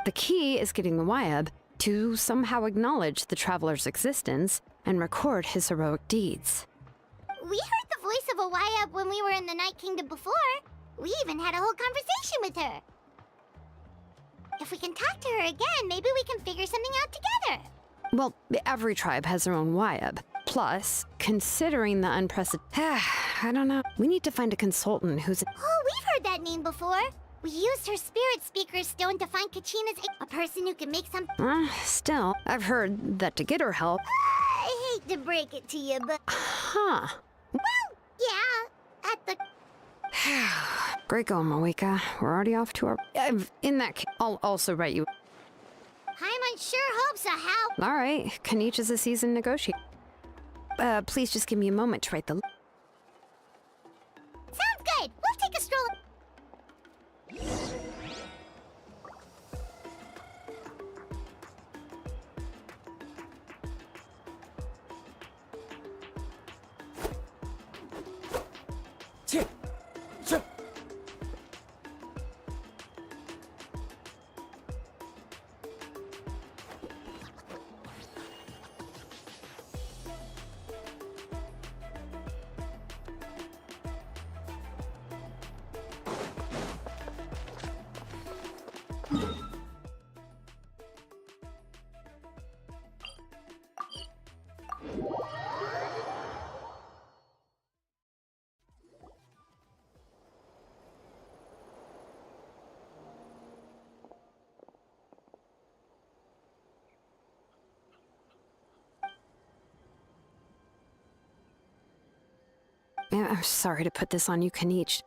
The key is getting the Wyab to somehow acknowledge the traveler's existence and record his heroic deeds. We heard the voice of a Wyab when we were in the Night Kingdom before. We even had a whole conversation with her. If we can talk to her again, maybe we can figure something out together. Well, every tribe has their own Wyab. Plus, considering the unprecedented... I don't know. We need to find a consultant who's... Oh, we've heard that name before. We used her spirit speaker stone to find Kachina's... A person who can make some... Still, I've heard that to get her help... I hate to break it to you, but... Huh. Well, yeah, at the... Great going, Moeka. We're already off to our... in that case, I'll also write you... Paimon sure hopes so, Hal. All right. Kaniche is a seasoned negotiator. Please just give me a moment to write the... Sounds good. We'll take a stroll... I'm sorry to put this on you, Kaniche.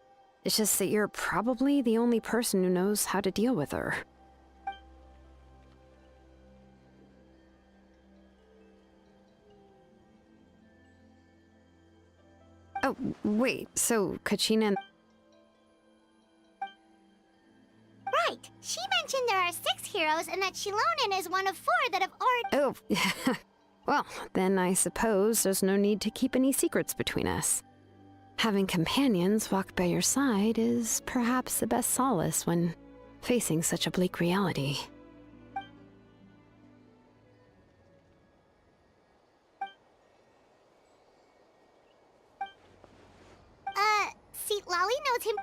It's just that you're probably the only person who knows how to deal with her. Oh, wait, so Kachina and... Right. She mentioned there are 6 heroes and that Shilonen is one of 4 that have already... Oh, well, then I suppose there's no need to keep any secrets between us. Having companions walk by your side is perhaps the best solace when facing such a bleak reality. See, Lolly knows him...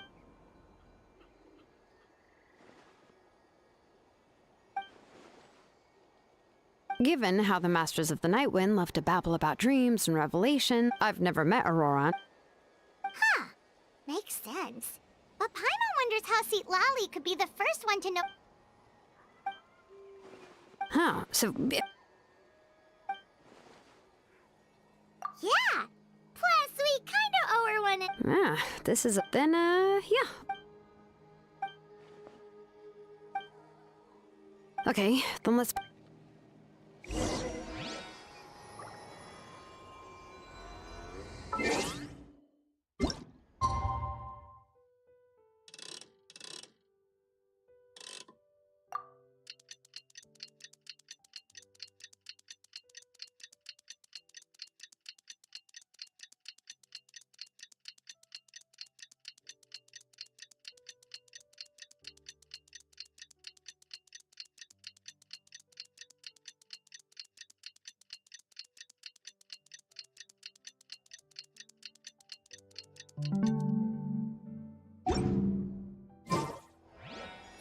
Given how the Masters of the Nightwind love to babble about dreams and revelation, I've never met Aurora. Huh. Makes sense. But Paimon wonders how Seat Lolly could be the first one to know... Huh, so... Yeah! Plus, we kinda owe her one... Ah, this is... Then, yeah. Okay, then let's...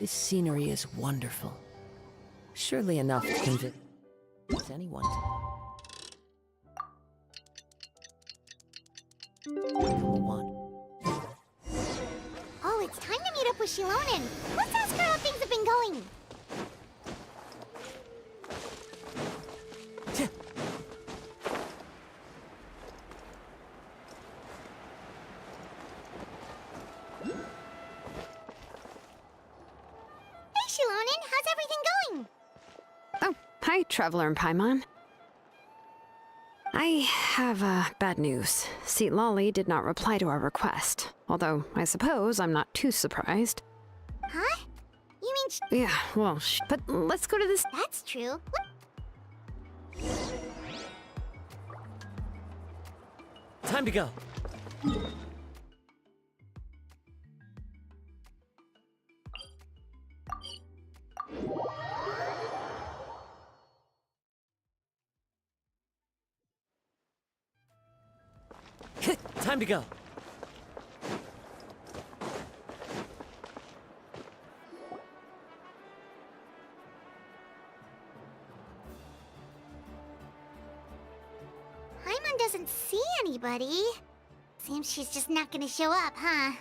This scenery is wonderful. Surely enough to convince anyone. Oh, it's time to meet up with Shilonen. Let's ask her how things have been going. Shilonen, how's everything going? Oh, hi, Traveler and Paimon. I have, bad news. Seat Lolly did not reply to our request. Although, I suppose I'm not too surprised. Huh? You mean Yeah, well, but let's go to this... That's true. Time to go. Time to go. Paimon doesn't see anybody. Seems she's just not gonna show up, huh?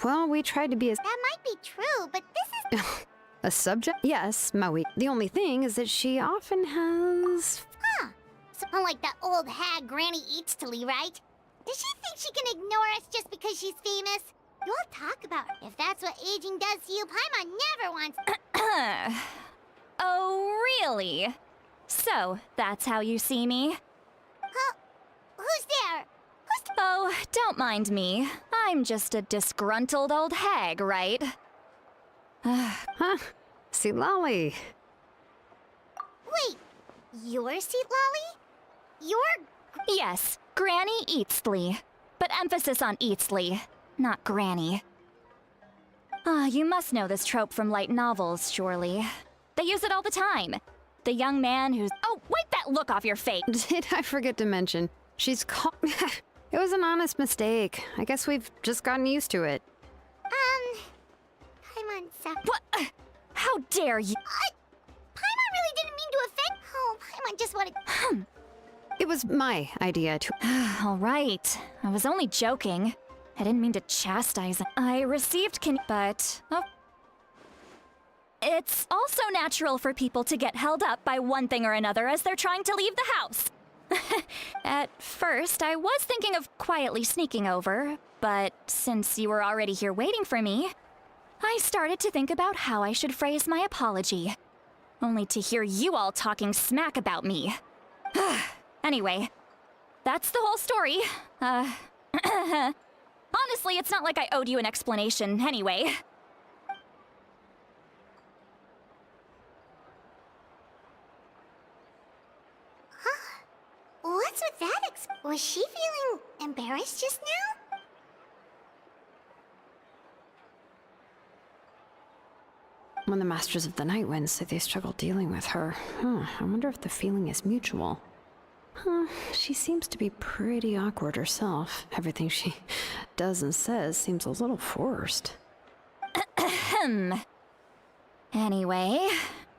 Well, we tried to be as That might be true, but this is... a subject. Yes, Maui. The only thing is that she often has. Huh. Someone like that old hag Granny Eatstily, right? Does she think she can ignore us just because she's famous? You all talk about her. If that's what aging does to you, Paimon never wants... Oh, really? So, that's how you see me? Huh? Who's there? Oh, don't mind me. I'm just a disgruntled old hag, right? Huh? See, Lolly. Wait, you're Seat Lolly? You're... Yes, Granny Eatsley. But emphasis on Eatsley, not Granny. You must know this trope from light novels, surely. They use it all the time. The young man who's... Oh, wipe that look off your face! Did I forget to mention? She's called. It was an honest mistake. I guess we've just gotten used to it. Paimon, sorry. What? How dare you? Paimon really didn't mean to offend... Oh, Paimon just wanted... It was my idea to. All right. I was only joking. I didn't mean to chastise him. I received but... Oh. It's also natural for people to get held up by one thing or another as they're trying to leave the house. At first, I was thinking of quietly sneaking over, but since you were already here waiting for me, I started to think about how I should phrase my apology. Only to hear you all talking smack about me. Anyway, that's the whole story. Honestly, it's not like I owed you an explanation anyway. What's with that Was she feeling embarrassed just now? When the Masters of the Night Wind say they struggle dealing with her, I wonder if the feeling is mutual. She seems to be pretty awkward herself. Everything she does and says seems a little forced. Anyway,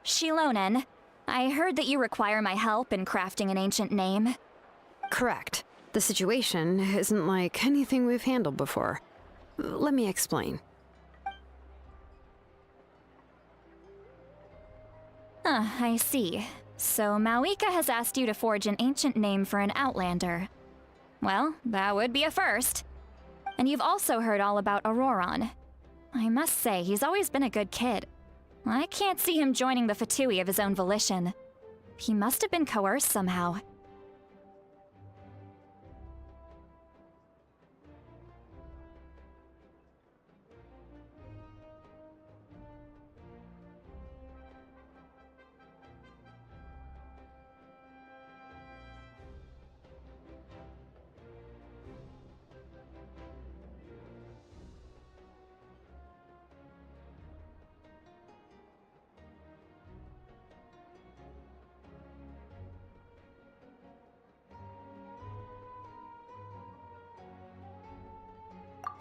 Shilonen, I heard that you require my help in crafting an ancient name. Correct. The situation isn't like anything we've handled before. Let me explain. I see. So Mawika has asked you to forge an ancient name for an Outlander. Well, that would be a first. And you've also heard all about Auroron. I must say, he's always been a good kid. I can't see him joining the Fatui of his own volition. He must have been coerced somehow.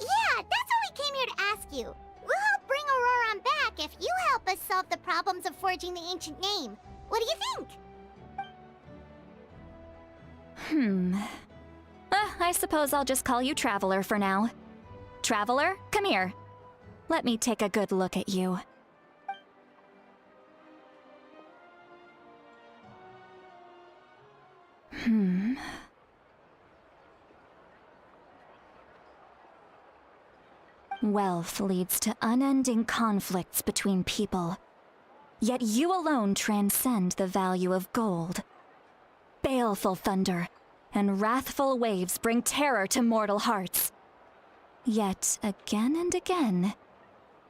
Yeah, that's what we came here to ask you. We'll help bring Auroron back if you help us solve the problems of forging the ancient name. What do you think? I suppose I'll just call you Traveler for now. Traveler, come here. Let me take a good look at you. Wealth leads to unending conflicts between people. Yet you alone transcend the value of gold. Baleful thunder and wrathful waves bring terror to mortal hearts. Yet again and again,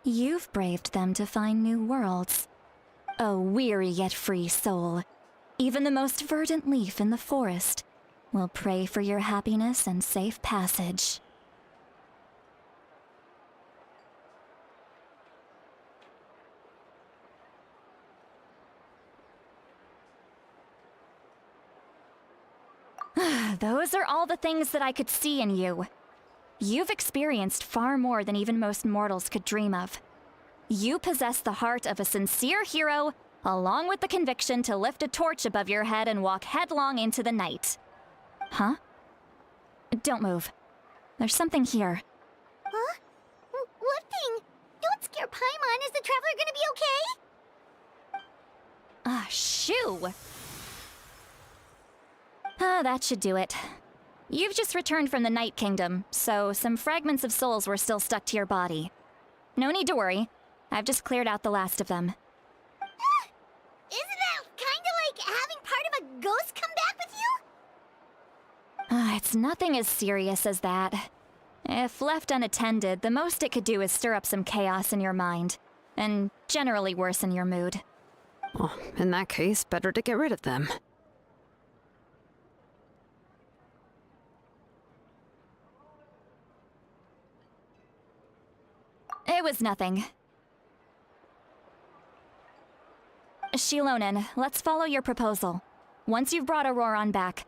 you've braved them to find new worlds. O weary yet free soul, even the most verdant leaf in the forest will pray for your happiness and safe passage. Those are all the things that I could see in you. You've experienced far more than even most mortals could dream of. You possess the heart of a sincere hero, along with the conviction to lift a torch above your head and walk headlong into the night. Huh? Don't move. There's something here. Huh? What thing? Don't scare Paimon. Is the traveler gonna be okay? Ah, shoo! That should do it. You've just returned from the Night Kingdom, so some fragments of souls were still stuck to your body. No need to worry. I've just cleared out the last of them. Isn't that kinda like having part of a ghost come back with you? It's nothing as serious as that. If left unattended, the most it could do is stir up some chaos in your mind, and generally worsen your mood. Well, in that case, better to get rid of them. It was nothing. Shilonen, let's follow your proposal. Once you've brought Auroron back,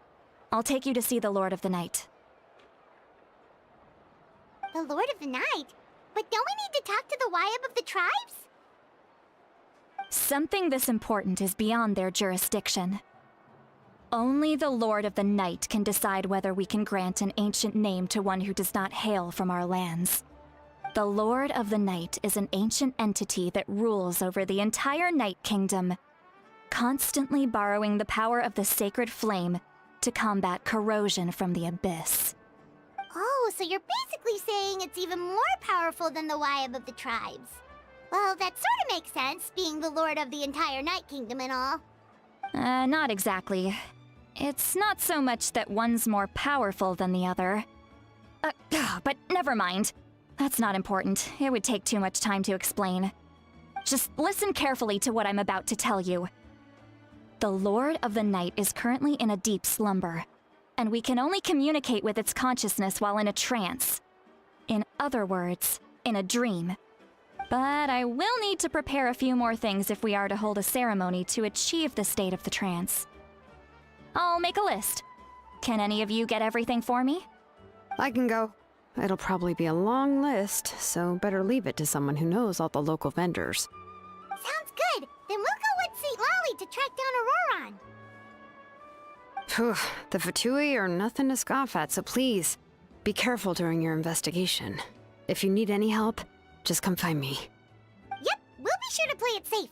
I'll take you to see the Lord of the Night. The Lord of the Night? But don't we need to talk to the Wyab of the tribes? Something this important is beyond their jurisdiction. Only the Lord of the Night can decide whether we can grant an ancient name to one who does not hail from our lands. The Lord of the Night is an ancient entity that rules over the entire Night Kingdom, constantly borrowing the power of the sacred flame to combat corrosion from the abyss. Oh, so you're basically saying it's even more powerful than the Wyab of the tribes. Well, that sort of makes sense, being the lord of the entire Night Kingdom and all. Not exactly. It's not so much that one's more powerful than the other. But never mind. That's not important. It would take too much time to explain. Just listen carefully to what I'm about to tell you. The Lord of the Night is currently in a deep slumber, and we can only communicate with its consciousness while in a trance. In other words, in a dream. But I will need to prepare a few more things if we are to hold a ceremony to achieve the state of the trance. I'll make a list. Can any of you get everything for me? I can go. It'll probably be a long list, so better leave it to someone who knows all the local vendors. Sounds good. Then we'll go with St. Lolly to track down Auroron. Phew, the Fatui are nothing to scoff at, so please, be careful during your investigation. If you need any help, just come find me. Yep, we'll be sure to play it safe.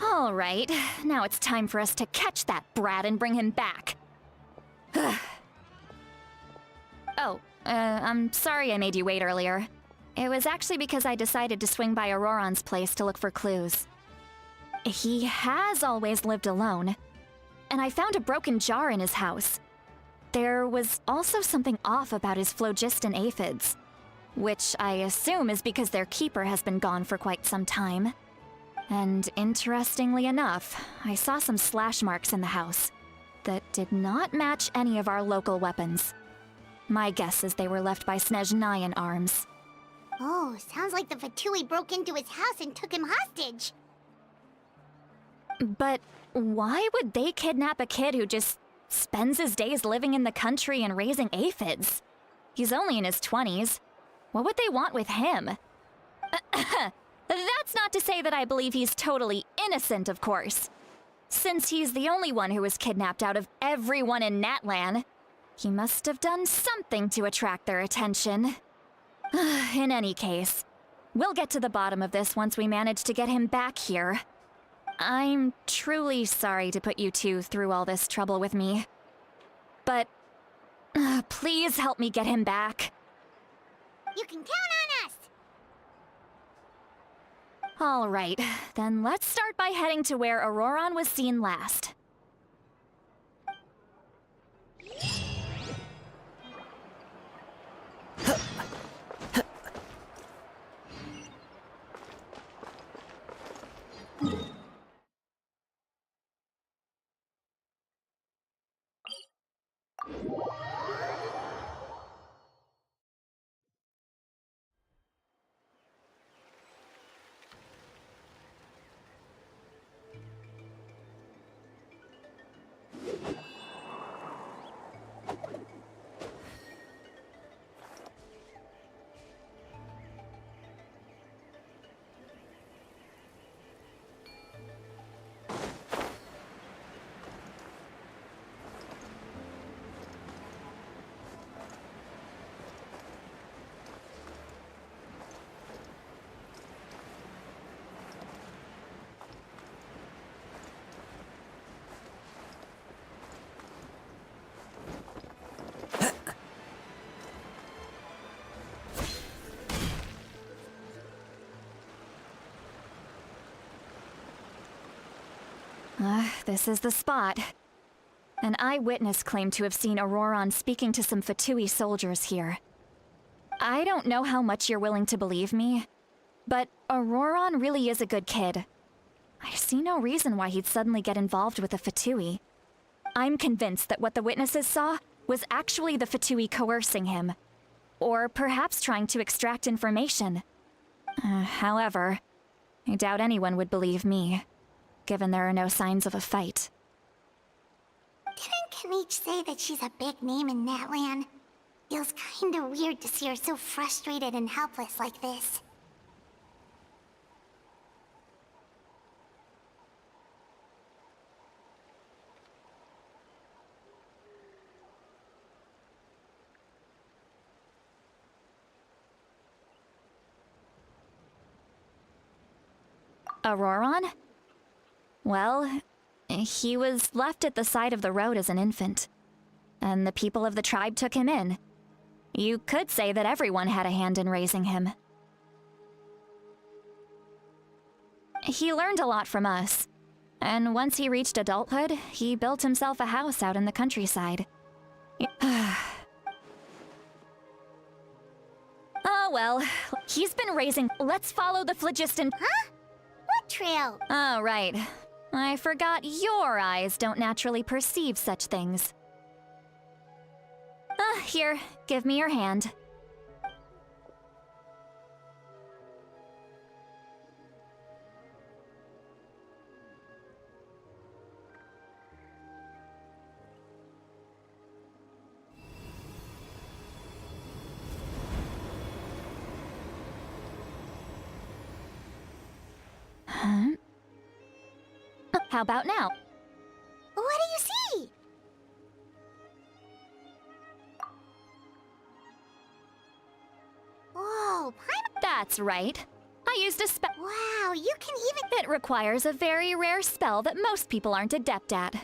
All right, now it's time for us to catch that brat and bring him back. I'm sorry I made you wait earlier. It was actually because I decided to swing by Auroron's place to look for clues. He has always lived alone, and I found a broken jar in his house. There was also something off about his phlogiston aphids, which I assume is because their keeper has been gone for quite some time. And interestingly enough, I saw some slash marks in the house that did not match any of our local weapons. My guess is they were left by Snezhnayan arms. Oh, sounds like the Fatui broke into his house and took him hostage. But why would they kidnap a kid who just spends his days living in the country and raising aphids? He's only in his 20s. What would they want with him? That's not to say that I believe he's totally innocent, of course. Since he's the only one who was kidnapped out of everyone in Natlan, he must have done something to attract their attention. In any case, we'll get to the bottom of this once we manage to get him back here. I'm truly sorry to put you two through all this trouble with me. But please help me get him back. You can count on us! All right, then let's start by heading to where Auroron was seen last. This is the spot. An eyewitness claimed to have seen Auroron speaking to some Fatui soldiers here. I don't know how much you're willing to believe me, but Auroron really is a good kid. I see no reason why he'd suddenly get involved with a Fatui. I'm convinced that what the witnesses saw was actually the Fatui coercing him, or perhaps trying to extract information. However, I doubt anyone would believe me, given there are no signs of a fight. Didn't Kanich say that she's a big name in Natlan? Feels kinda weird to see her so frustrated and helpless like this. Auroron? Well, he was left at the side of the road as an infant, and the people of the tribe took him in. You could say that everyone had a hand in raising him. He learned a lot from us, and once he reached adulthood, he built himself a house out in the countryside. Oh well, he's been raising. Let's follow the phlogiston. Huh? What trail? Oh, right. I forgot your eyes don't naturally perceive such things. Here, give me your hand. Huh? How about now? What do you see? Whoa, That's right. I used a spell. wow, you can even... It requires a very rare spell that most people aren't adept at.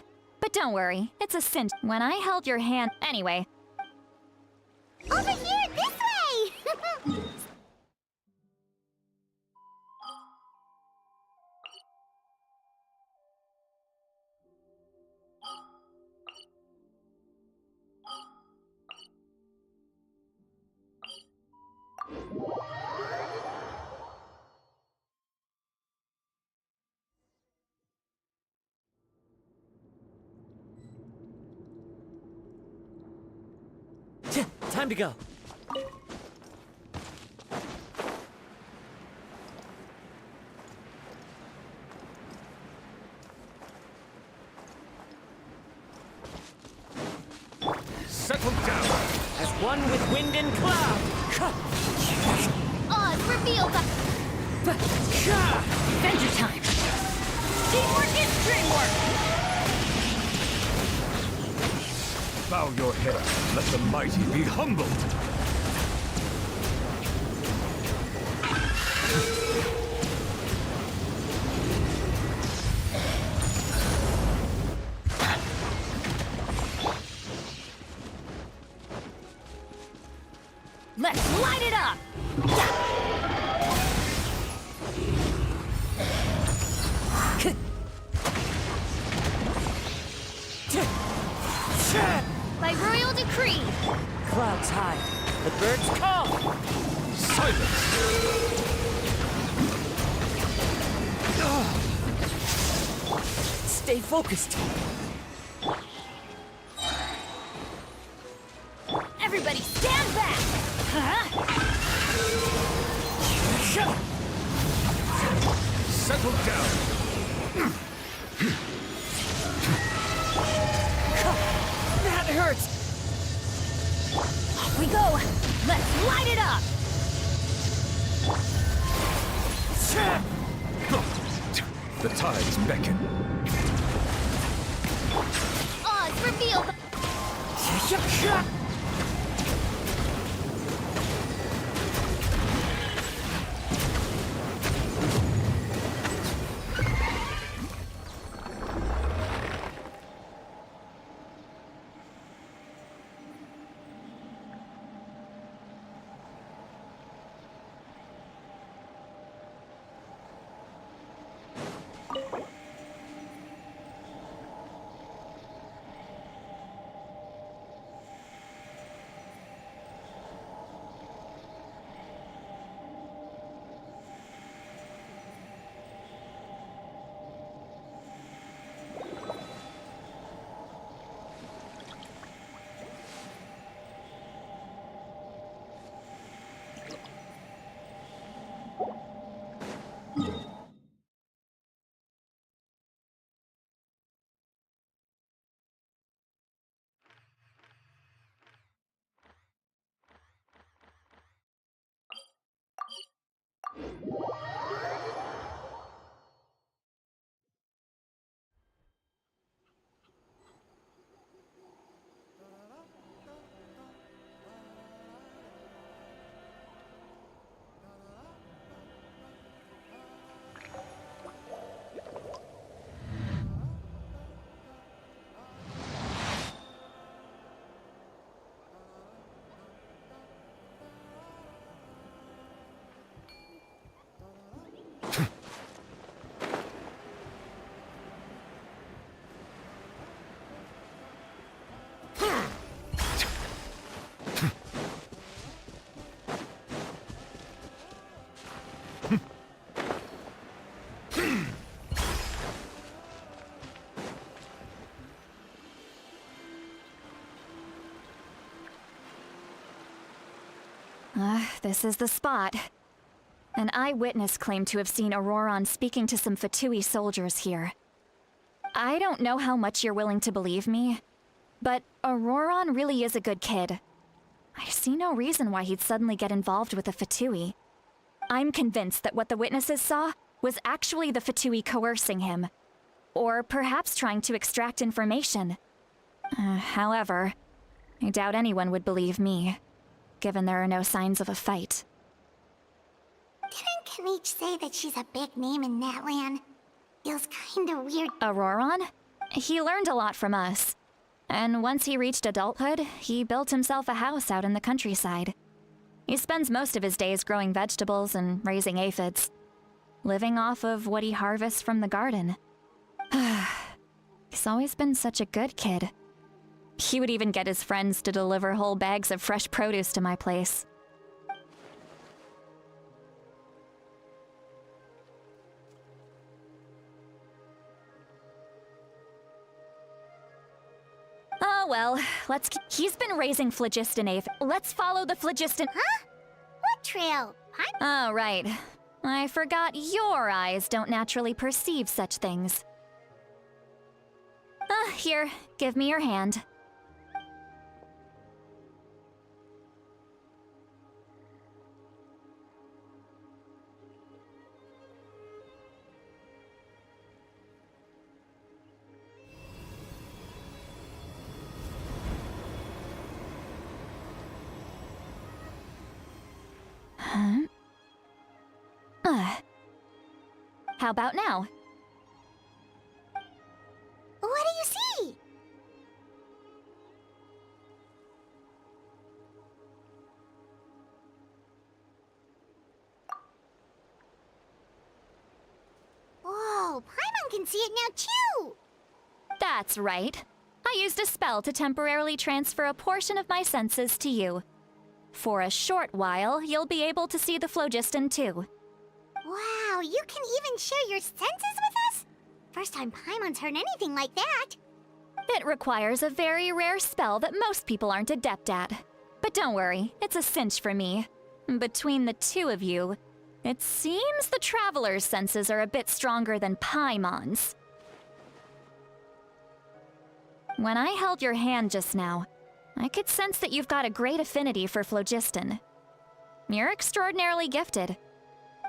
But don't worry, it's a sin. When I held your hand... Anyway. Over here, this way! Time to go. Settle down. As one with wind and cloud. Oz, reveal the... Adventure time! Teamwork is dreamwork! Bow your head. Let the mighty be humbled. Let's light it up! By royal decree! Clouds high. The birds call. Silence! Stay focused. Everybody stand back! Settle down. That hurts. Off we go! Let's light it up! The tides beckon. Oz, reveal the... This is the spot. An eyewitness claimed to have seen Auroron speaking to some Fatui soldiers here. I don't know how much you're willing to believe me, but Auroron really is a good kid. I see no reason why he'd suddenly get involved with the Fatui. I'm convinced that what the witnesses saw was actually the Fatui coercing him, or perhaps trying to extract information. However, I doubt anyone would believe me, given there are no signs of a fight. Didn't Kanich say that she's a big name in Natlan? Feels kinda weird. Auroron? He learned a lot from us. And once he reached adulthood, he built himself a house out in the countryside. He spends most of his days growing vegetables and raising aphids, living off of what he harvests from the garden. He's always been such a good kid. He would even get his friends to deliver whole bags of fresh produce to my place. Oh well, he's been raising phlogiston aphid. Let's follow the phlogiston. Huh? What trail? Oh, right. I forgot your eyes don't naturally perceive such things. Here, give me your hand. How about now? What do you see? Whoa, Paimon can see it now too! That's right. I used a spell to temporarily transfer a portion of my senses to you. For a short while, you'll be able to see the phlogiston too. Wow, you can even share your senses with us? First time Paimon's heard anything like that. It requires a very rare spell that most people aren't adept at. But don't worry, it's a cinch for me. Between the two of you, it seems the Traveler's senses are a bit stronger than Paimon's. When I held your hand just now, I could sense that you've got a great affinity for phlogiston. You're extraordinarily gifted.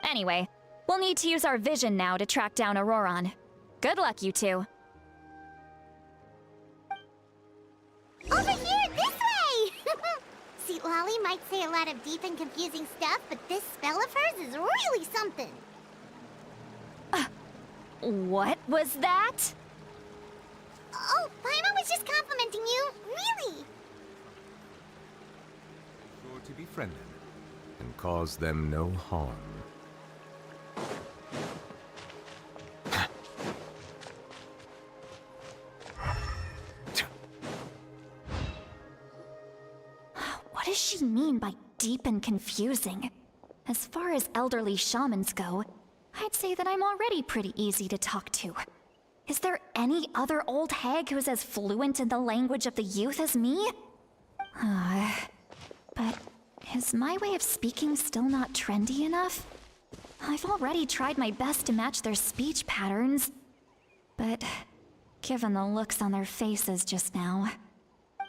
Anyway, we'll need to use our vision now to track down Auroron. Good luck, you two. Over here, this way! See, Lolly might say a lot of deep and confusing stuff, but this spell of hers is really something. What was that? Oh, Paimon was just complimenting you. Really? Sure to befriend them and cause them no harm. What does she mean by deep and confusing? As far as elderly shamans go, I'd say that I'm already pretty easy to talk to. Is there any other old hag who's as fluent in the language of the youth as me? But is my way of speaking still not trendy enough? I've already tried my best to match their speech patterns. But given the looks on their faces just now,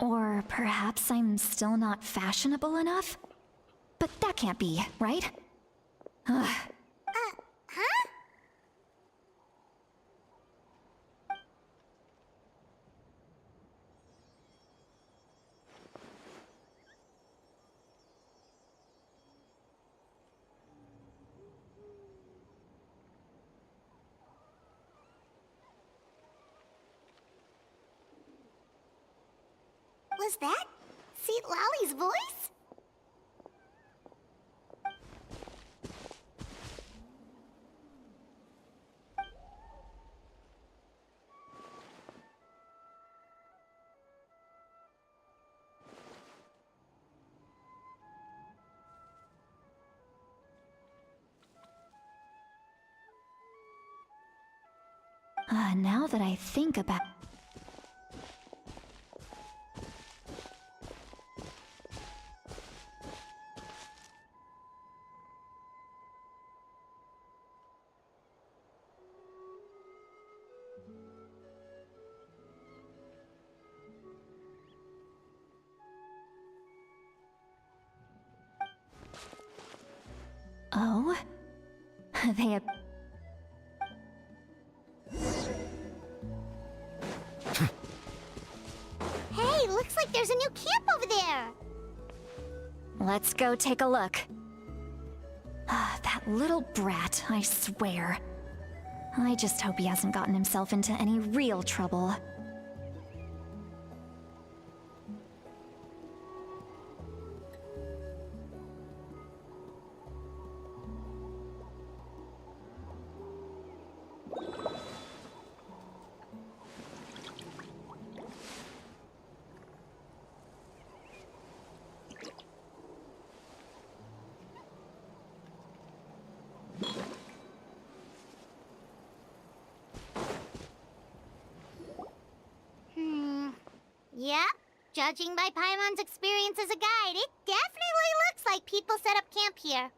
or perhaps I'm still not fashionable enough? But that can't be, right? Huh? Was that Seat Lolly's voice? Now that I think about... Oh? They... Hey, looks like there's a new camp over there. Let's go take a look. That little brat, I swear. I just hope he hasn't gotten himself into any real trouble. Yep. Judging by Paimon's experience as a guide, it definitely looks like people set up camp here.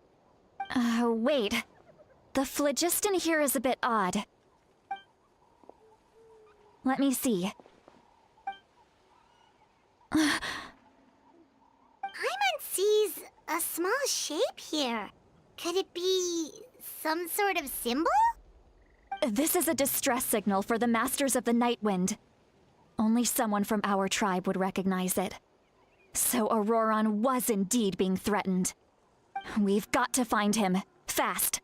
Wait. The phlogiston here is a bit odd. Let me see. Paimon sees a small shape here. Could it be some sort of symbol? This is a distress signal for the Masters of the Night Wind. Only someone from our tribe would recognize it. So Auroron was indeed being threatened. We've got to find him, fast.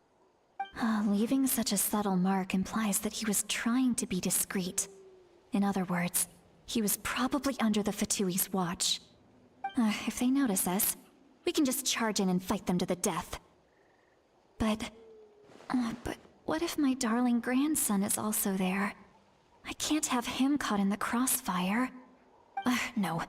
Leaving such a subtle mark implies that he was trying to be discreet. In other words, he was probably under the Fatui's watch. If they notice us, we can just charge in and fight them to the death. But what if my darling grandson is also there? I can't have him caught in the crossfire. No.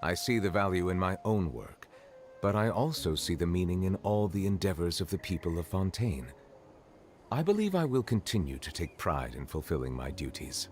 I see the value in my own work, but I also see the meaning in all the endeavors of the people of Fontaine. I believe I will continue to take pride in fulfilling my duties.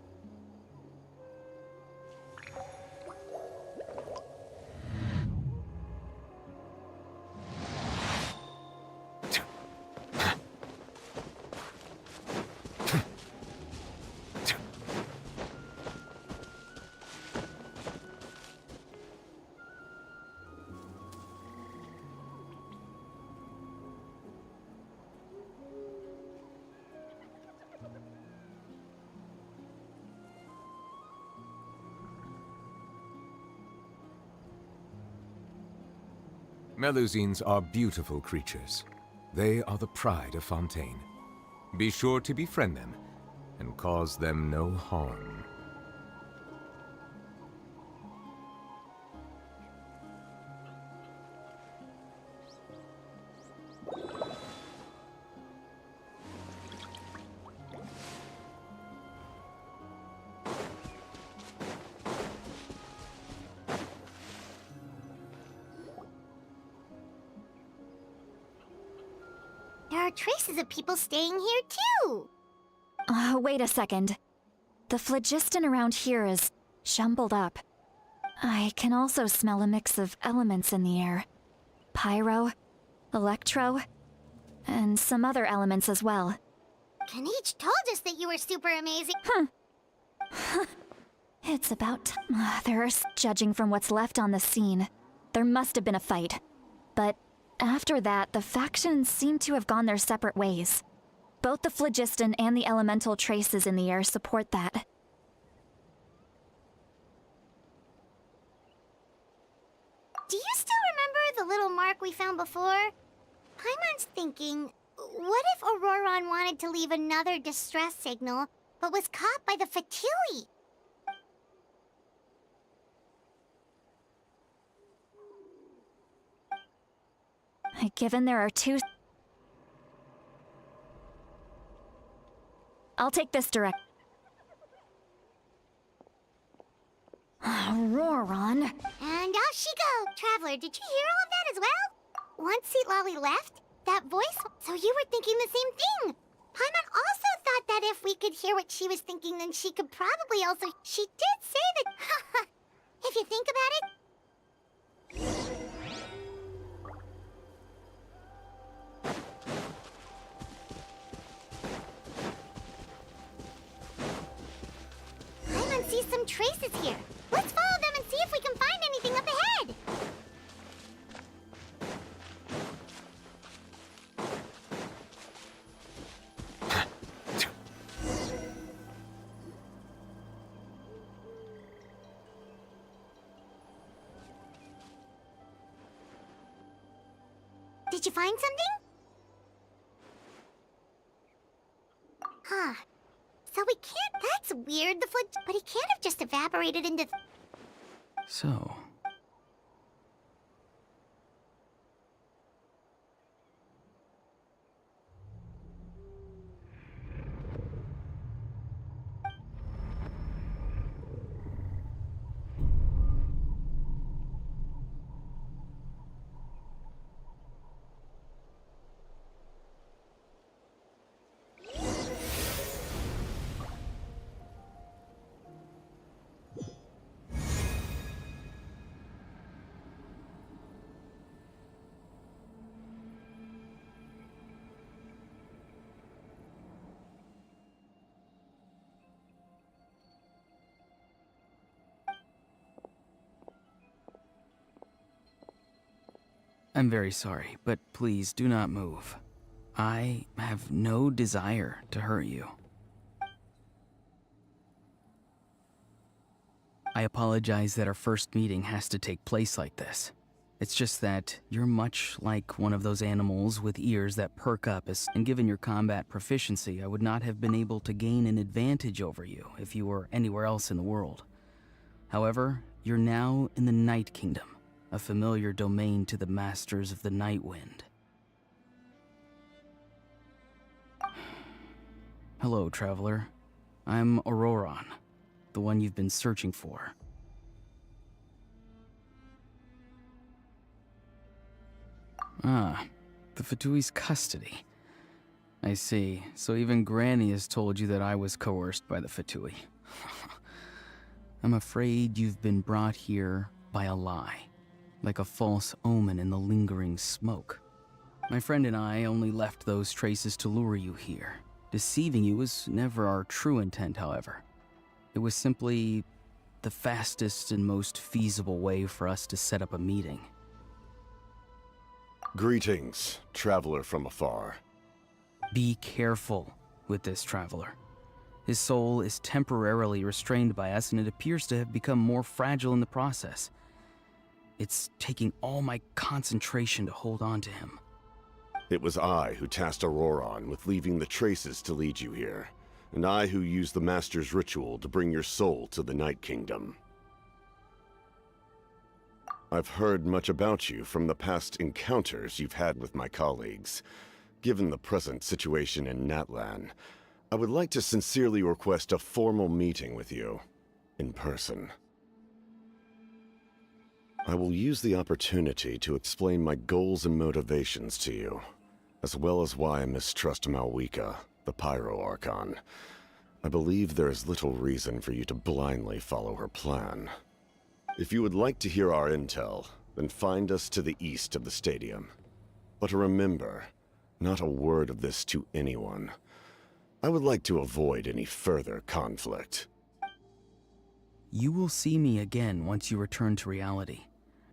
Melusines are beautiful creatures. They are the pride of Fontaine. Be sure to befriend them, and cause them no harm. There are traces of people staying here too. Wait a second. The phlogiston around here is jumbled up. I can also smell a mix of elements in the air. Pyro, electro, and some other elements as well. Kanich told us that you were super amazing. It's about judging from what's left on the scene. There must have been a fight. But after that, the factions seem to have gone their separate ways. Both the phlogiston and the elemental traces in the air support that. Do you still remember the little mark we found before? Paimon's thinking, what if Auroron wanted to leave another distress signal, but was caught by the Fatui? Given there are two... I'll take this direct. Auroron. And off she go! Traveler, did you hear all of that as well? Once Seat Lolly left, that voice... So you were thinking the same thing! Paimon also thought that if we could hear what she was thinking, then she could probably also... She did say that... If you think about it... Paimon sees some traces here. Let's follow them and see if we can find anything up ahead. Did you find something? Huh. So we can't... That's weird. The flood... But he can't have just evaporated into... So, I'm very sorry, but please do not move. I have no desire to hurt you. I apologize that our first meeting has to take place like this. It's just that you're much like one of those animals with ears that perk up, and given your combat proficiency, I would not have been able to gain an advantage over you if you were anywhere else in the world. However, you're now in the Night Kingdom, a familiar domain to the masters of the Night Wind. Hello, traveler. I'm Auroron, the one you've been searching for. Ah, the Fatui's custody. I see. So even Granny has told you that I was coerced by the Fatui. I'm afraid you've been brought here by a lie, like a false omen in the lingering smoke. My friend and I only left those traces to lure you here. Deceiving you was never our true intent, however. It was simply the fastest and most feasible way for us to set up a meeting. Greetings, traveler from afar. Be careful with this traveler. His soul is temporarily restrained by us, and it appears to have become more fragile in the process. It's taking all my concentration to hold on to him. It was I who tasked Auroron with leaving the traces to lead you here, and I who used the Master's ritual to bring your soul to the Night Kingdom. I've heard much about you from the past encounters you've had with my colleagues. Given the present situation in Natlan, I would like to sincerely request a formal meeting with you, in person. I will use the opportunity to explain my goals and motivations to you, as well as why I mistrust Malwika, the Pyro Archon. I believe there is little reason for you to blindly follow her plan. If you would like to hear our intel, then find us to the east of the stadium. But remember, not a word of this to anyone. I would like to avoid any further conflict. You will see me again once you return to reality.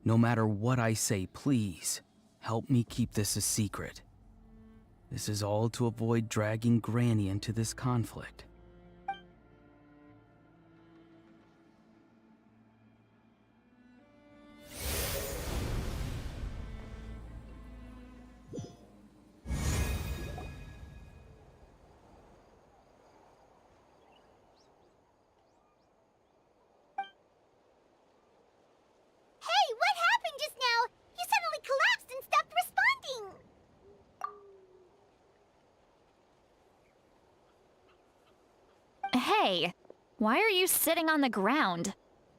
No matter what I say, please, help me keep this a secret. This is all to avoid dragging Granny into this conflict. Hey, why are you sitting on the ground?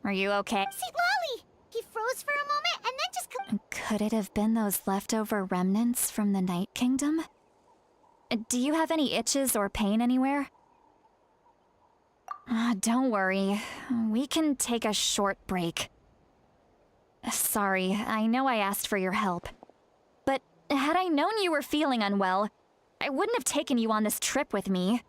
Are you okay? See, Lolly! He froze for a moment and then just... Could it have been those leftover remnants from the Night Kingdom? Do you have any itches or pain anywhere? Don't worry. We can take a short break. Sorry, I know I asked for your help. But had I known you were feeling unwell, I wouldn't have taken you on this trip with me.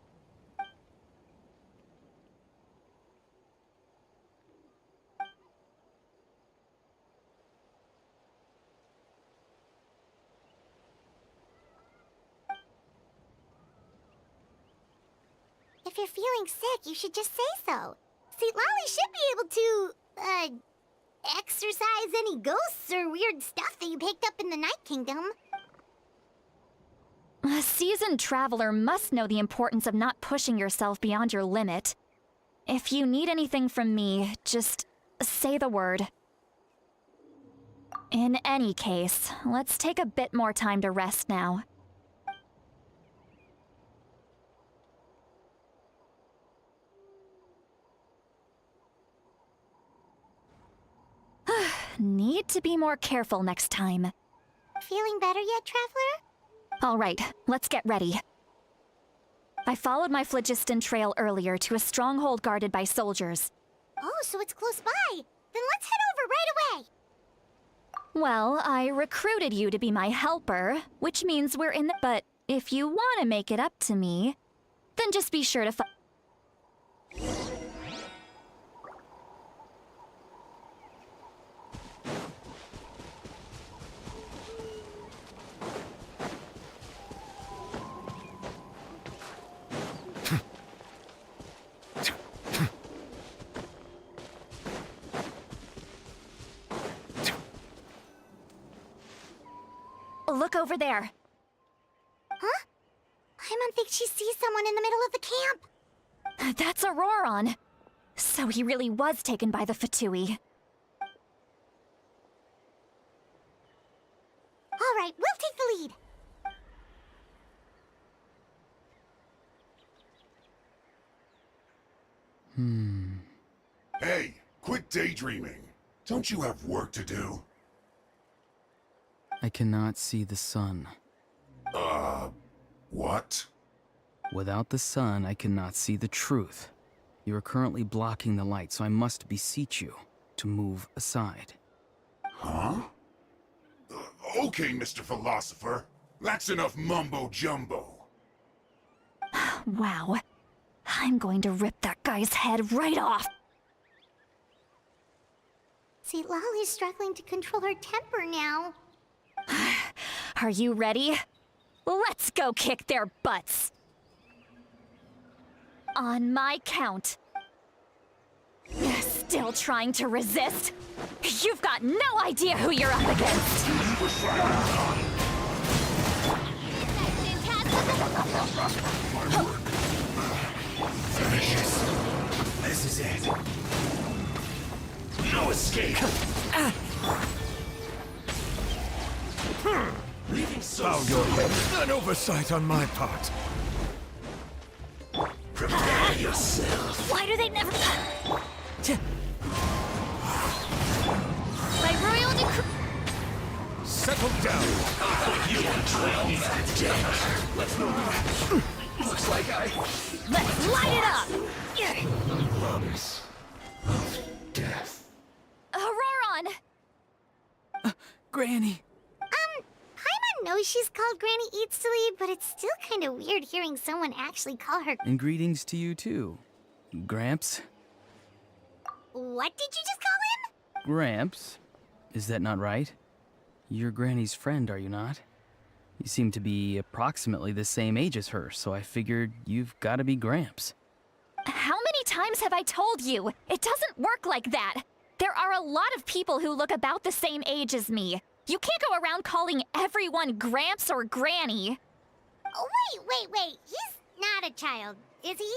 If you're feeling sick, you should just say so. St. Lolly should be able to, exorcise any ghosts or weird stuff that you picked up in the Night Kingdom. A seasoned traveler must know the importance of not pushing yourself beyond your limit. If you need anything from me, just say the word. In any case, let's take a bit more time to rest now. Need to be more careful next time. Feeling better yet, Traveler? All right, let's get ready. I followed my phlogiston trail earlier to a stronghold guarded by soldiers. Oh, so it's close by. Then let's head over right away. Well, I recruited you to be my helper, which means we're in the... But if you want to make it up to me, then just be sure to Look over there. Huh? Paimon thinks she sees someone in the middle of the camp. That's Auroron. So he really was taken by the Fatui. All right, we'll take the lead. Hey, quit daydreaming. Don't you have work to do? I cannot see the sun. What? Without the sun, I cannot see the truth. You are currently blocking the light, so I must beseech you to move aside. Huh? Okay, Mr. Philosopher. That's enough mumbo-jumbo. Wow. I'm going to rip that guy's head right off. St. Lolly's struggling to control her temper now. Are you ready? Let's go kick their butts. On my count. Still trying to resist? You've got no idea who you're up against. This is it. No escape. Found your head. An oversight on my part. Prepare yourself. Why do they never... By royal decree... Settle down. You want to drown that dead. Let's move. Looks like Let's light it up! promise of death. Auroron! Granny! Paimon knows she's called Granny Eats to Lead, but it's still kind of weird hearing someone actually call her... And greetings to you too. Gramps? What did you just call him? Gramps? Is that not right? You're Granny's friend, are you not? You seem to be approximately the same age as her, so I figured you've got to be Gramps. How many times have I told you? It doesn't work like that. There are a lot of people who look about the same age as me. You can't go around calling everyone Gramps or Granny. Oh, wait. He's not a child, is he?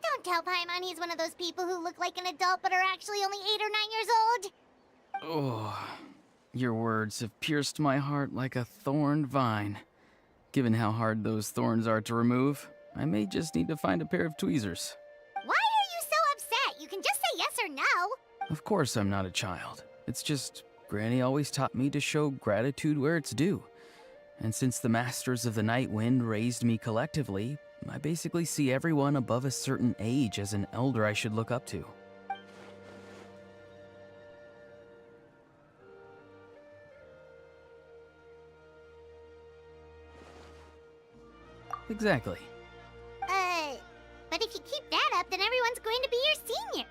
Don't tell Paimon he's one of those people who look like an adult but are actually only 8 or 9 years old. Oh, your words have pierced my heart like a thorned vine. Given how hard those thorns are to remove, I may just need to find a pair of tweezers. Why are you so upset? You can just say yes or no. Of course I'm not a child. It's just Granny always taught me to show gratitude where it's due. And since the Masters of the Night Wind raised me collectively, I basically see everyone above a certain age as an elder I should look up to. Exactly. But if you keep that up, then everyone's going to be your senior.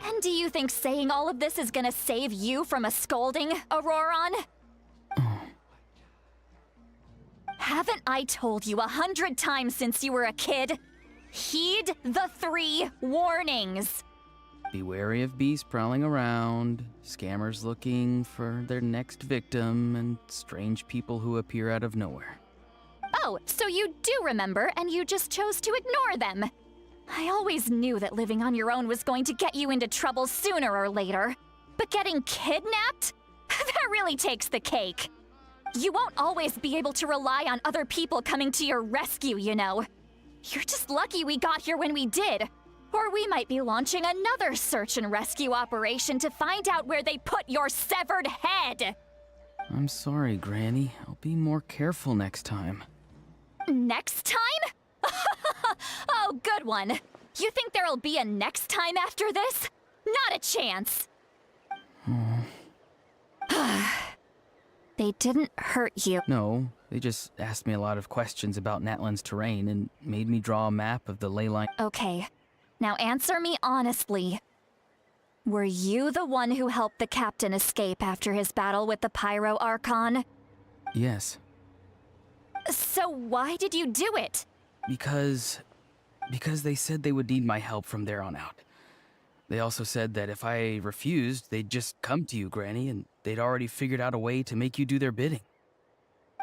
And do you think saying all of this is gonna save you from a scolding, Auroron? Haven't I told you 100 times since you were a kid? Heed the 3 warnings. Be wary of beasts prowling around, scammers looking for their next victim, and strange people who appear out of nowhere. Oh, so you do remember, and you just chose to ignore them. I always knew that living on your own was going to get you into trouble sooner or later. But getting kidnapped? That really takes the cake. You won't always be able to rely on other people coming to your rescue, you know. You're just lucky we got here when we did. Or we might be launching another search and rescue operation to find out where they put your severed head. I'm sorry, Granny. I'll be more careful next time. Next time? Oh, good one. You think there'll be a next time after this? Not a chance. They didn't hurt you. No, they just asked me a lot of questions about Natlan's terrain and made me draw a map of the ley line. Okay, now answer me honestly. Were you the one who helped the captain escape after his battle with the Pyro Archon? Yes. So why did you do it? Because they said they would need my help from there on out. They also said that if I refused, they'd just come to you, Granny, and they'd already figured out a way to make you do their bidding.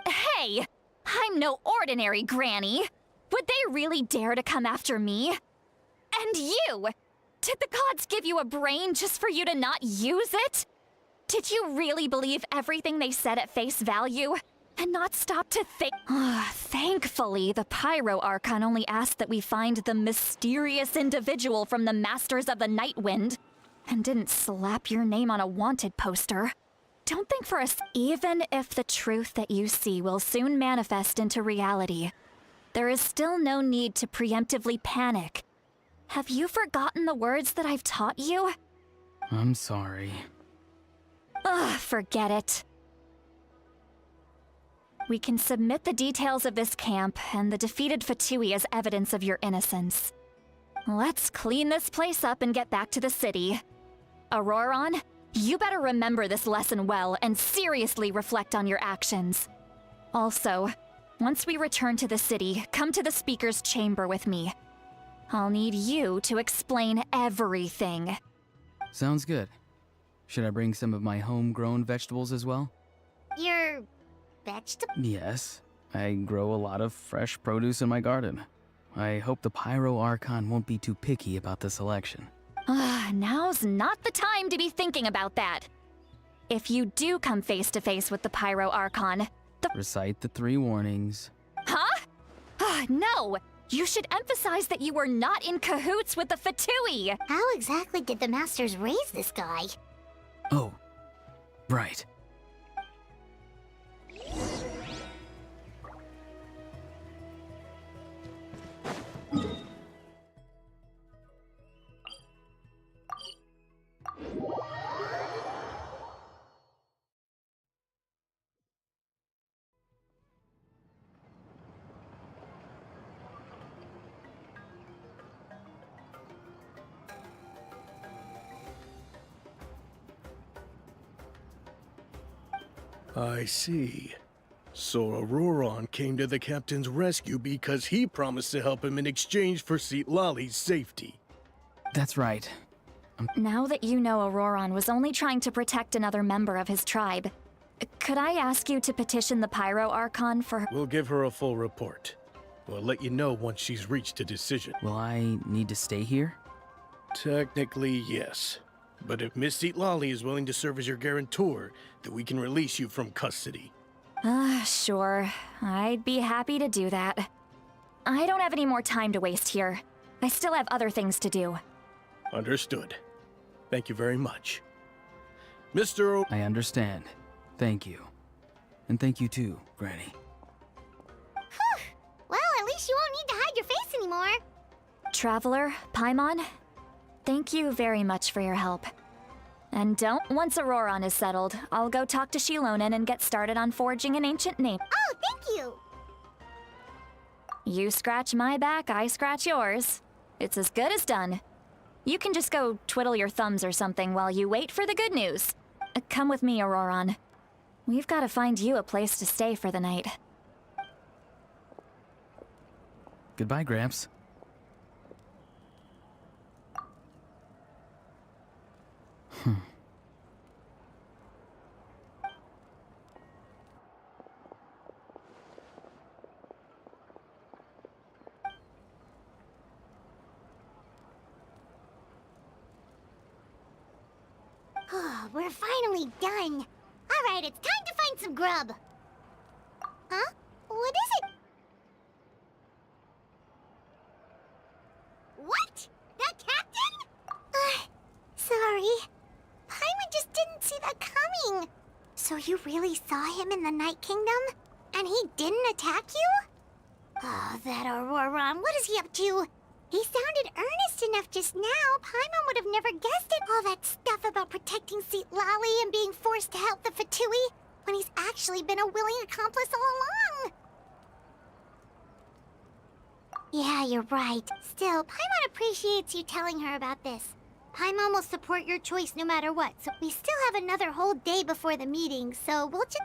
Hey! I'm no ordinary Granny! Would they really dare to come after me? And you! Did the gods give you a brain just for you to not use it? Did you really believe everything they said at face value? And not stop to think? Thankfully, the Pyro Archon only asked that we find the mysterious individual from the Masters of the Night Wind, and didn't slap your name on a wanted poster. Don't think for us. Even if the truth that you see will soon manifest into reality, there is still no need to preemptively panic. Have you forgotten the words that I've taught you? I'm sorry. Forget it. We can submit the details of this camp and the defeated Fatui as evidence of your innocence. Let's clean this place up and get back to the city. Auroron, you better remember this lesson well and seriously reflect on your actions. Also, once we return to the city, come to the speaker's chamber with me. I'll need you to explain everything. Sounds good. Should I bring some of my homegrown vegetables as well? Your vegetable? Yes. I grow a lot of fresh produce in my garden. I hope the Pyro Archon won't be too picky about the selection. Now's not the time to be thinking about that. If you do come face to face with the Pyro Archon, Recite the 3 warnings. Huh? No! You should emphasize that you were not in cahoots with the Fatui! How exactly did the Masters raise this guy? Oh, right. I see. So Auroron came to the captain's rescue because he promised to help him in exchange for Citlali's safety. That's right. Now that you know Auroron was only trying to protect another member of his tribe, could I ask you to petition the Pyro Archon for her? We'll give her a full report. We'll let you know once she's reached a decision. Will I need to stay here? Technically, yes. But if Miss Citlali is willing to serve as your guarantor, then we can release you from custody. Sure. I'd be happy to do that. I don't have any more time to waste here. I still have other things to do. Understood. Thank you very much. Mr. I understand. Thank you. And thank you too, Granny. Well, at least you won't need your face anymore. Traveler, Paimon, thank you very much for your help. And once Auroron is settled, I'll go talk to Shilonen and get started on forging an ancient name. Oh, thank you. You scratch my back, I scratch yours. It's as good as done. You can just go twiddle your thumbs or something while you wait for the good news. Come with me, Auroron. We've got to find you a place to stay for the night. Goodbye, Gramps. We're finally done. All right, it's time to find some grub. Huh? What is it? What? That captain? Sorry. Paimon just didn't see that coming. So you really saw him in the Night Kingdom? And he didn't attack you? Oh, that Auroron, what is he up to? He sounded earnest enough just now. Paimon would have never guessed it. All that stuff about protecting Seat Lally and being forced to help the Fatui, when he's actually been a willing accomplice all along. Yeah, you're right. Still, Paimon appreciates you telling her about this. Paimon will support your choice no matter what, so we still have another whole day before the meeting, so we'll just...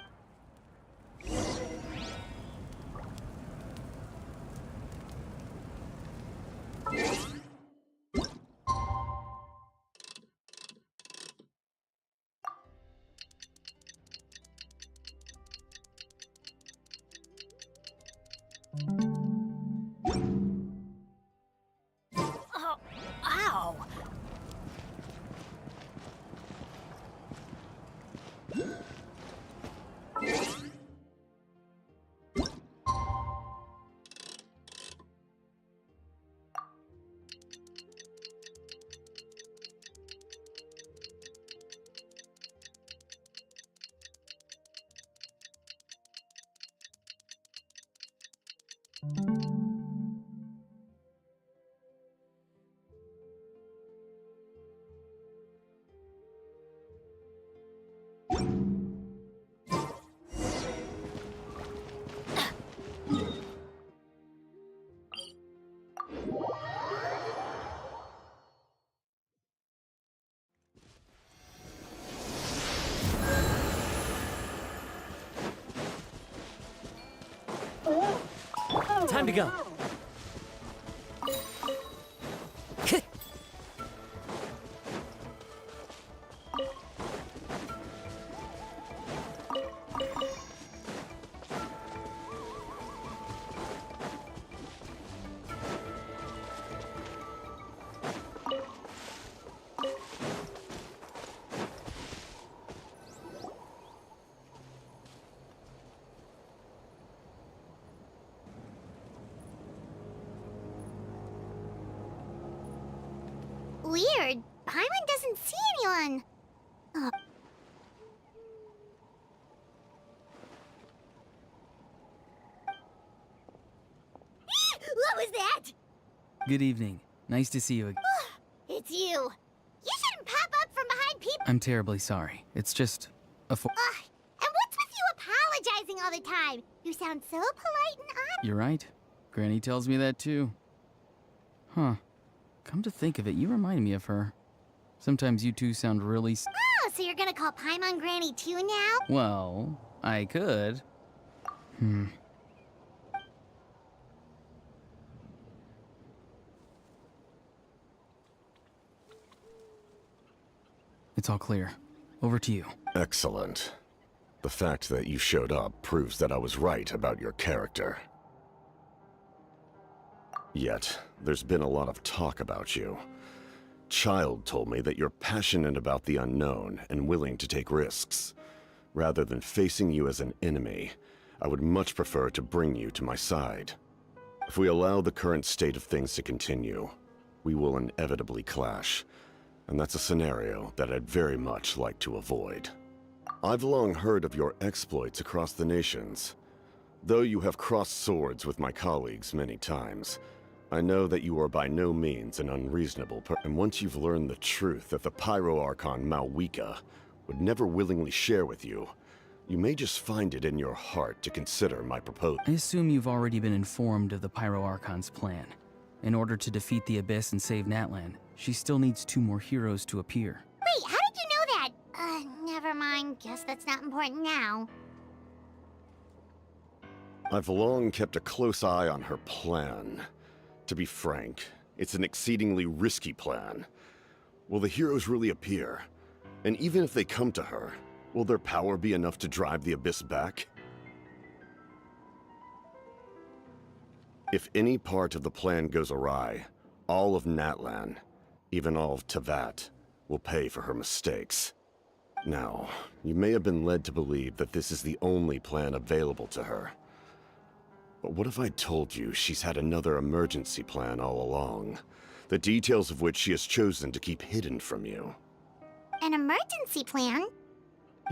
Oh, ow! Time to go. Weird. Paimon doesn't see anyone. Oh. What was that? Good evening. Nice to see you again. It's you. You shouldn't pop up from behind people. I'm terribly sorry. It's just a And what's with you apologizing all the time? You sound so polite and honest. You're right. Granny tells me that too. Huh. Come to think of it, you remind me of her. Sometimes you two sound really Oh, so you're gonna call Paimon Granny too now? Well, I could. It's all clear. Over to you. Excellent. The fact that you showed up proves that I was right about your character. Yet, there's been a lot of talk about you. Child told me that you're passionate about the unknown and willing to take risks. Rather than facing you as an enemy, I would much prefer to bring you to my side. If we allow the current state of things to continue, we will inevitably clash, and that's a scenario that I'd very much like to avoid. I've long heard of your exploits across the nations. Though you have crossed swords with my colleagues many times, I know that you are by no means an unreasonable and once you've learned the truth that the Pyro Archon Malwika would never willingly share with you, you may just find it in your heart to consider my proposal. I assume you've already been informed of the Pyro Archon's plan. In order to defeat the Abyss and save Natlan, she still needs 2 more heroes to appear. Wait, how did you know that? Never mind. Guess that's not important now. I've long kept a close eye on her plan. To be frank, it's an exceedingly risky plan. Will the heroes really appear? And even if they come to her, will their power be enough to drive the Abyss back? If any part of the plan goes awry, all of Natlan, even all of Teyvat, will pay for her mistakes. Now, you may have been led to believe that this is the only plan available to her. But what if I told you she's had another emergency plan all along, the details of which she has chosen to keep hidden from you? An emergency plan?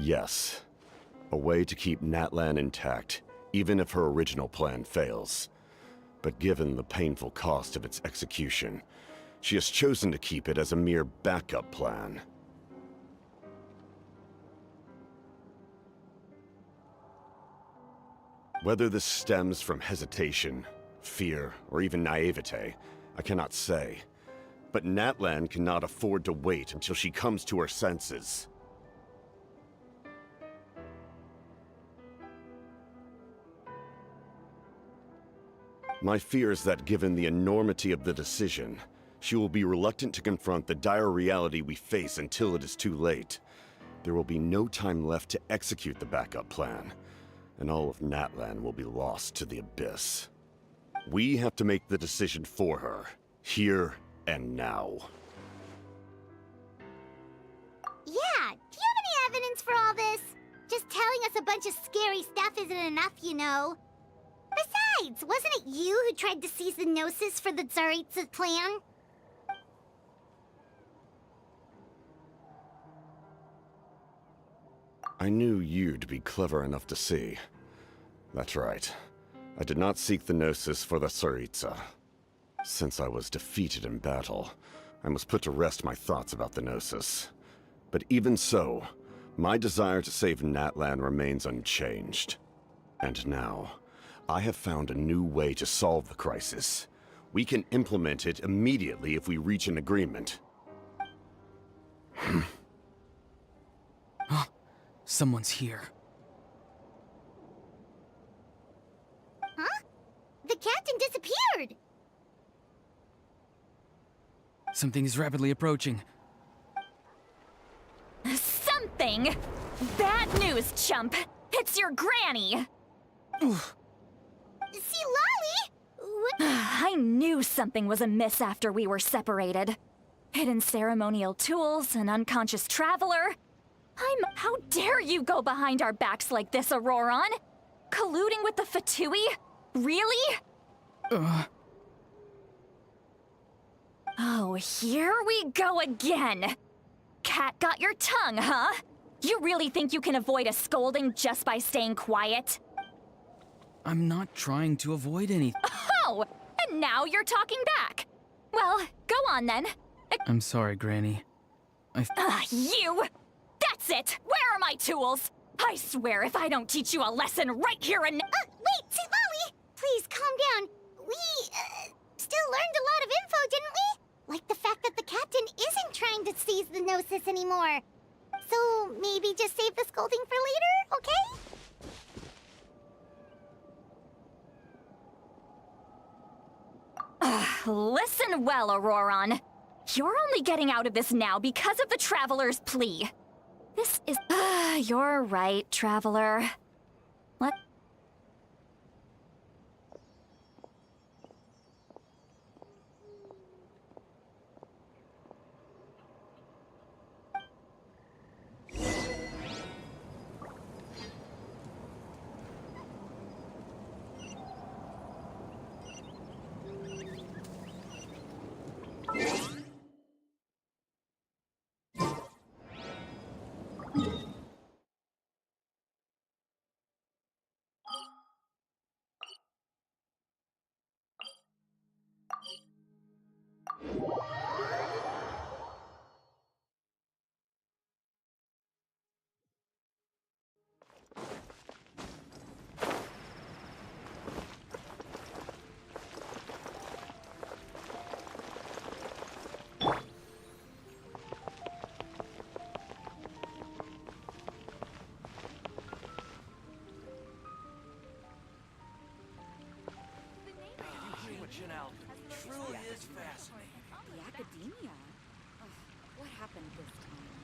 Yes. A way to keep Natlan intact, even if her original plan fails. But given the painful cost of its execution, she has chosen to keep it as a mere backup plan. Whether this stems from hesitation, fear, or even naivete, I cannot say. But Natlan cannot afford to wait until she comes to her senses. My fear is that given the enormity of the decision, she will be reluctant to confront the dire reality we face until it is too late. There will be no time left to execute the backup plan, and all of Natlan will be lost to the Abyss. We have to make the decision for her, here and now. Yeah, do you have any evidence for all this? Just telling us a bunch of scary stuff isn't enough, you know. Besides, wasn't it you who tried to seize the Gnosis for the Tsaritsa's plan? I knew you'd be clever enough to see. That's right. I did not seek the Gnosis for the Tsaritsa. Since I was defeated in battle, I must put to rest my thoughts about the Gnosis. But even so, my desire to save Natlan remains unchanged. And now, I have found a new way to solve the crisis. We can implement it immediately if we reach an agreement. Someone's here. Huh? The captain disappeared! Something is rapidly approaching. Something? Bad news, chump! It's your granny! See, Lolly? What? I knew something was amiss after we were separated. Hidden ceremonial tools, an unconscious traveler. How dare you go behind our backs like this, Auroron? Colluding with the Fatui? Really? Oh, here we go again. Cat got your tongue, huh? You really think you can avoid a scolding just by staying quiet? I'm not trying to avoid anything. Oh, and now you're talking back. Well, go on then. I'm sorry, Granny. You! That's it! Where are my tools? I swear if I don't teach you a lesson right here and... Wait, see, Lolly! Please, calm down. We, still learned a lot of info, didn't we? Like the fact that the captain isn't trying to seize the Gnosis anymore. So, maybe just save the scolding for later, okay? Listen well, Auroron. You're only getting out of this now because of the Traveler's plea. This is... You're right, Traveler. Let... Action alchemy truly is fascinating. The academia? Ugh, what happened this time?